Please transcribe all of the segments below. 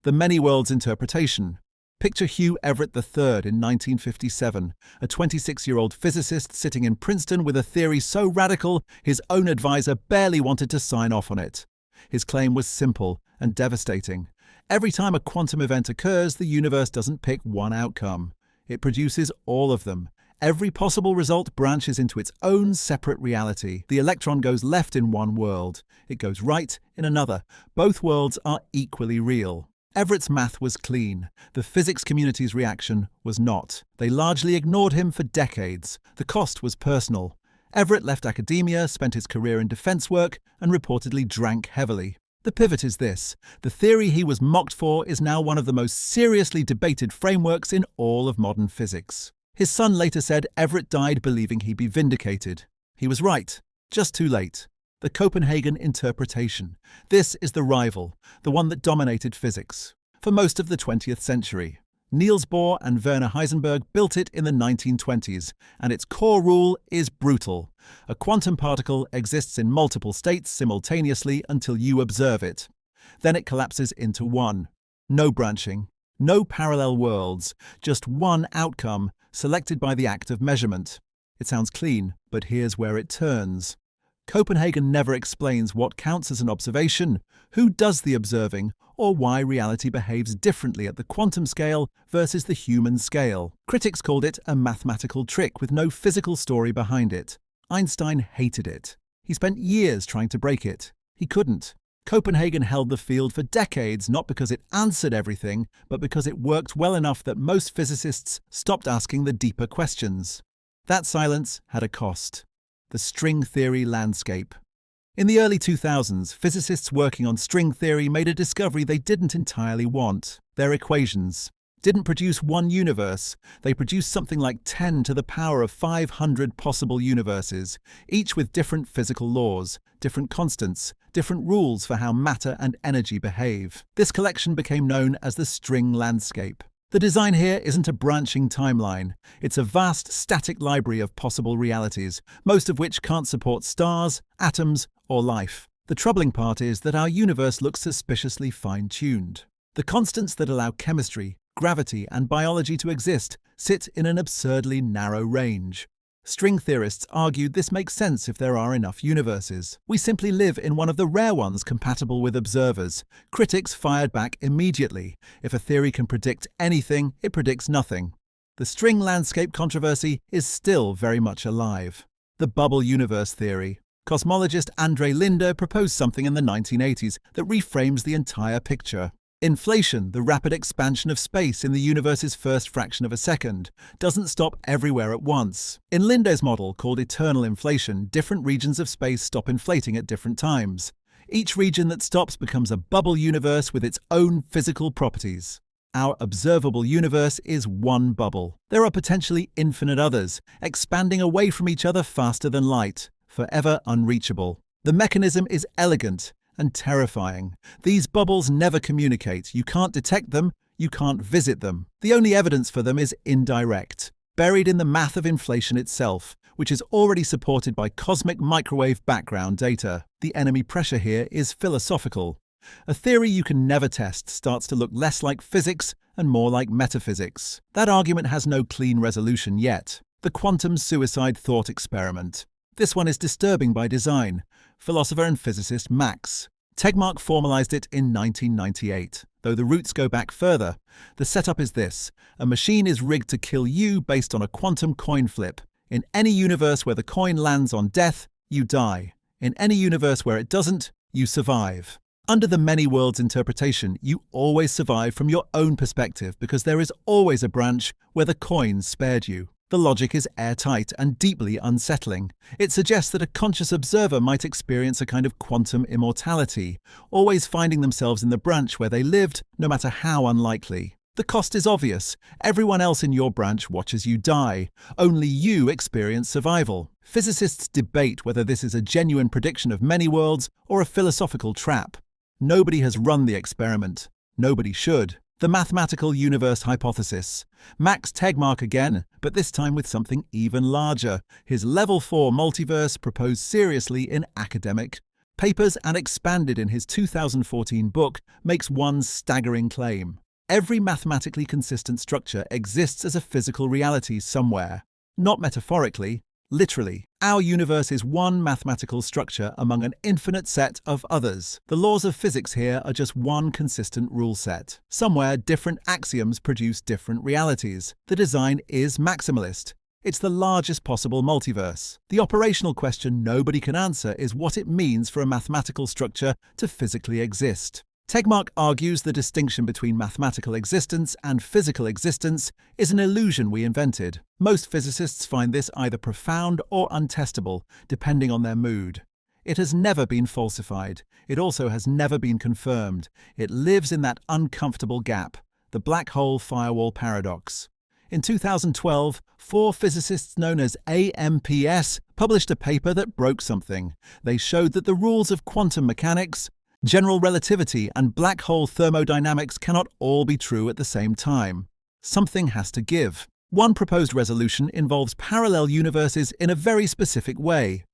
The many worlds interpretation. Picture Hugh Everett III in 1957, a 26-year-old physicist sitting in Princeton with a theory so radical his own advisor barely wanted to sign off on it. His claim was simple and devastating. Every time a quantum event occurs, the universe doesn't pick one outcome. It produces all of them. Every possible result branches into its own separate reality. The electron goes left in one world. It goes right in another. Both worlds are equally real. Everett's math was clean. The physics community's reaction was not. They largely ignored him for decades. The cost was personal. Everett left academia, spent his career in defense work, and reportedly drank heavily. The pivot is this. The theory he was mocked for is now one of the most seriously debated frameworks in all of modern physics. His son later said Everett died believing he'd be vindicated. He was right, just too late. The Copenhagen interpretation. This is the rival, the one that dominated physics for most of the 20th century. Niels Bohr and Werner Heisenberg built it in the 1920s, and its core rule is brutal. A quantum particle exists in multiple states simultaneously until you observe it. Then it collapses into one. No branching, no parallel worlds, just one outcome selected by the act of measurement. It sounds clean, but here's where it turns. Copenhagen never explains what counts as an observation, who does the observing, or why reality behaves differently at the quantum scale versus the human scale. Critics called it a mathematical trick with no physical story behind it. Einstein hated it. He spent years trying to break it. He couldn't. Copenhagen held the field for decades, not because it answered everything, but because it worked well enough that most physicists stopped asking the deeper questions. That silence had a cost. The string theory landscape. In the early 2000s, physicists working on string theory made a discovery they didn't entirely want. Their equations didn't produce one universe. They produced something like 10 to the power of 500 possible universes, each with different physical laws, different constants, different rules for how matter and energy behave. This collection became known as the string landscape. The design here isn't a branching timeline. It's a vast static library of possible realities, most of which can't support stars, atoms, or life. The troubling part is that our universe looks suspiciously fine-tuned. The constants that allow chemistry, gravity, and biology to exist sit in an absurdly narrow range. String theorists argued this makes sense if there are enough universes. We simply live in one of the rare ones compatible with observers. Critics fired back immediately. If a theory can predict anything, it predicts nothing. The string landscape controversy is still very much alive. The bubble universe theory. Cosmologist Andre Linde proposed something in the 1980s that reframes the entire picture. Inflation, the rapid expansion of space in the universe's first fraction of a second, doesn't stop everywhere at once. In Linde's model, called eternal inflation, different regions of space stop inflating at different times. Each region that stops becomes a bubble universe with its own physical properties. Our observable universe is one bubble. There are potentially infinite others, expanding away from each other faster than light, forever unreachable. The mechanism is elegant and terrifying. These bubbles never communicate. You can't detect them, you can't visit them. The only evidence for them is indirect, buried in the math of inflation itself, which is already supported by cosmic microwave background data. The enemy pressure here is philosophical. A theory you can never test starts to look less like physics and more like metaphysics. That argument has no clean resolution yet. The quantum suicide thought experiment. This one is disturbing by design. Philosopher and physicist Max Tegmark formalized it in 1998, though the roots go back further. The setup is this. A machine is rigged to kill you based on a quantum coin flip. In any universe where the coin lands on death, you die. In any universe where it doesn't, you survive. Under the many worlds interpretation, you always survive from your own perspective because there is always a branch where the coin spared you. The logic is airtight and deeply unsettling. It suggests that a conscious observer might experience a kind of quantum immortality, always finding themselves in the branch where they lived, no matter how unlikely. The cost is obvious. Everyone else in your branch watches you die. Only you experience survival. Physicists debate whether this is a genuine prediction of many worlds or a philosophical trap. Nobody has run the experiment. Nobody should. The mathematical universe hypothesis. Max Tegmark again, but this time with something even larger. His Level 4 multiverse proposed seriously in academic Papers and expanded in his 2014 book, makes one staggering claim. Every mathematically consistent structure exists as a physical reality somewhere. Not metaphorically, literally. Our universe is one mathematical structure among an infinite set of others. The laws of physics here are just one consistent rule set. Somewhere, different axioms produce different realities. The design is maximalist. It's the largest possible multiverse. The operational question nobody can answer is what it means for a mathematical structure to physically exist. Tegmark argues the distinction between mathematical existence and physical existence is an illusion we invented. Most physicists find this either profound or untestable, depending on their mood. It has never been falsified. It also has never been confirmed. It lives in that uncomfortable gap, the black hole firewall paradox. In 2012, 4 physicists known as AMPS published a paper that broke something. They showed that the rules of quantum mechanics, general relativity, and black hole thermodynamics cannot all be true at the same time. Something has to give. One proposed resolution involves parallel universes in a very specific way.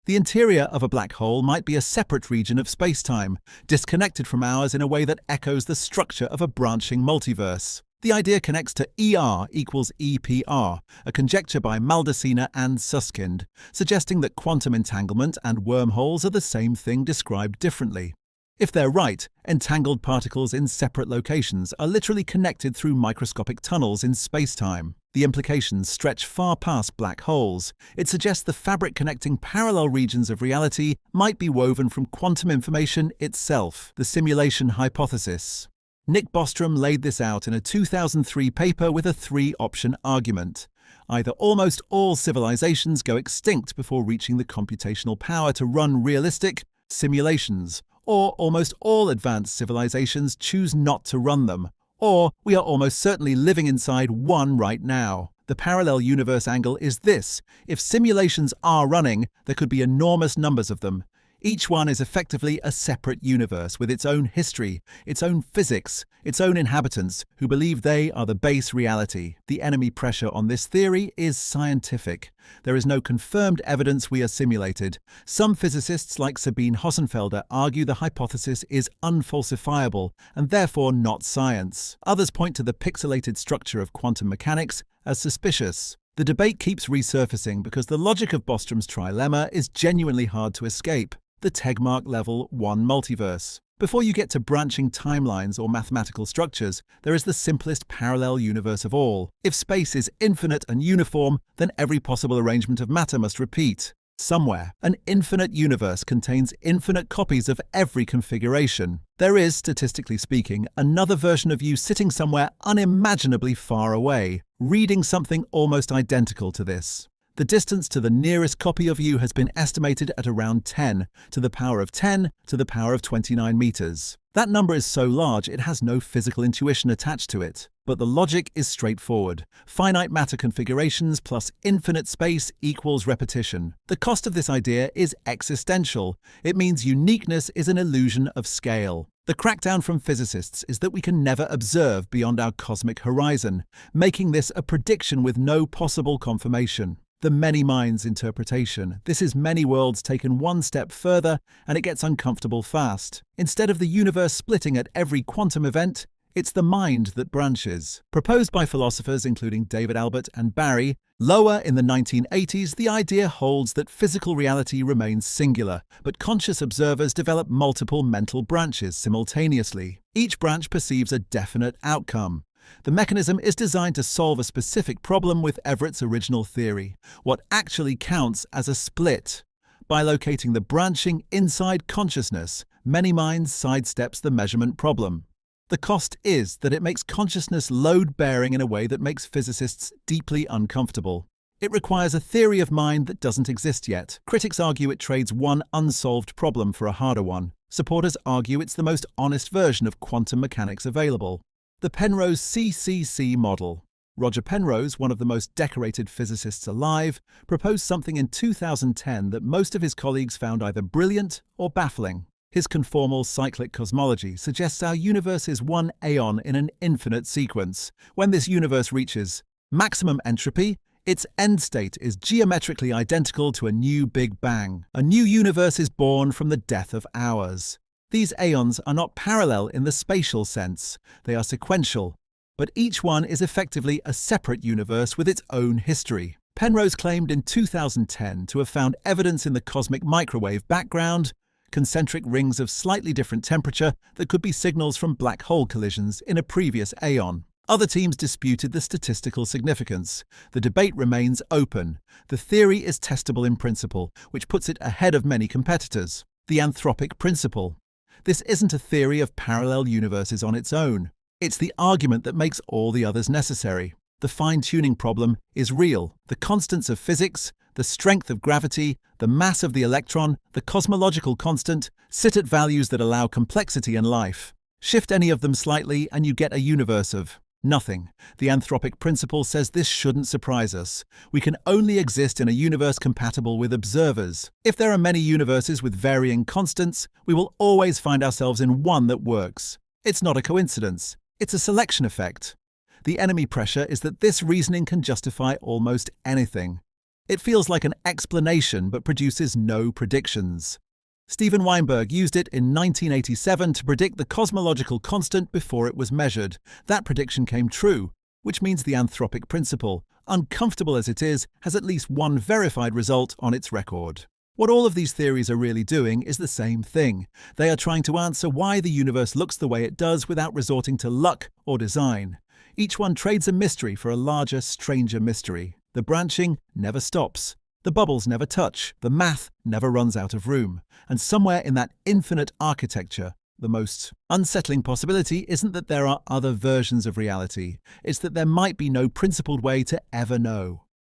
The interior of a black hole might be a separate region of space-time, disconnected from ours in a way that echoes the structure of a branching multiverse. The idea connects to ER equals EPR, a conjecture by Maldacena and Susskind, suggesting that quantum entanglement and wormholes are the same thing described differently. If they're right, entangled particles in separate locations are literally connected through microscopic tunnels in space-time. The implications stretch far past black holes. It suggests the fabric connecting parallel regions of reality might be woven from quantum information itself, the simulation hypothesis. Nick Bostrom laid this out in a 2003 paper with a 3-option argument. Either almost all civilizations go extinct before reaching the computational power to run realistic simulations, or almost all advanced civilizations choose not to run them, or we are almost certainly living inside one right now. The parallel universe angle is this: if simulations are running, there could be enormous numbers of them. Each one is effectively a separate universe with its own history, its own physics, its own inhabitants, who believe they are the base reality. The enemy pressure on this theory is scientific. There is no confirmed evidence we are simulated. Some physicists like Sabine Hossenfelder argue the hypothesis is unfalsifiable and therefore not science. Others point to the pixelated structure of quantum mechanics as suspicious. The debate keeps resurfacing because the logic of Bostrom's trilemma is genuinely hard to escape: the Tegmark Level I multiverse. Before you get to branching timelines or mathematical structures, there is the simplest parallel universe of all. If space is infinite and uniform, then every possible arrangement of matter must repeat. Somewhere, an infinite universe contains infinite copies of every configuration. There is, statistically speaking, another version of you sitting somewhere unimaginably far away, reading something almost identical to this. The distance to the nearest copy of you has been estimated at around 10 to the power of 10 to the power of 29 meters. That number is so large it has no physical intuition attached to it. But the logic is straightforward. Finite matter configurations plus infinite space equals repetition. The cost of this idea is existential. It means uniqueness is an illusion of scale. The crackdown from physicists is that we can never observe beyond our cosmic horizon, making this a prediction with no possible confirmation. The many minds interpretation. This is many worlds taken one step further, and it gets uncomfortable fast. Instead of the universe splitting at every quantum event, it's the mind that branches. Proposed by philosophers including David Albert and Barry, lower in the 1980s, the idea holds that physical reality remains singular, but conscious observers develop multiple mental branches simultaneously. Each branch perceives a definite outcome. The mechanism is designed to solve a specific problem with Everett's original theory, what actually counts as a split. By locating the branching inside consciousness, many minds sidesteps the measurement problem. The cost is that it makes consciousness load-bearing in a way that makes physicists deeply uncomfortable. It requires a theory of mind that doesn't exist yet. Critics argue it trades one unsolved problem for a harder one. Supporters argue it's the most honest version of quantum mechanics available. The Penrose CCC model. Roger Penrose, one of the most decorated physicists alive, proposed something in 2010 that most of his colleagues found either brilliant or baffling. His conformal cyclic cosmology suggests our universe is one aeon in an infinite sequence. When this universe reaches maximum entropy, Its end state is geometrically identical to a new Big Bang. A new universe is born from the death of ours. These aeons are not parallel in the spatial sense, they are sequential, but each one is effectively a separate universe with its own history. Penrose claimed in 2010 to have found evidence in the cosmic microwave background, concentric rings of slightly different temperature that could be signals from black hole collisions in a previous aeon. Other teams disputed the statistical significance. The debate remains open. The theory is testable in principle, which puts it ahead of many competitors. The Anthropic Principle. This isn't a theory of parallel universes on its own. It's the argument that makes all the others necessary. The fine-tuning problem is real. The constants of physics, the strength of gravity, the mass of the electron, the cosmological constant, sit at values that allow complexity in life. Shift any of them slightly and you get a universe of nothing. The Anthropic Principle says this shouldn't surprise us. We can only exist in a universe compatible with observers. If there are many universes with varying constants, we will always find ourselves in one that works. It's not a coincidence. It's a selection effect. The enemy pressure is that this reasoning can justify almost anything. It feels like an explanation but produces no predictions. Steven Weinberg used it in 1987 to predict the cosmological constant before it was measured. That prediction came true, which means the Anthropic Principle, uncomfortable as it is, has at least one verified result on its record. What all of these theories are really doing is the same thing. They are trying to answer why the universe looks the way it does without resorting to luck or design. Each one trades a mystery for a larger, stranger mystery. The branching never stops. The bubbles never touch. The math never runs out of room. And somewhere in that infinite architecture, the most unsettling possibility isn't that there are other versions of reality. It's that there might be no principled way to ever know.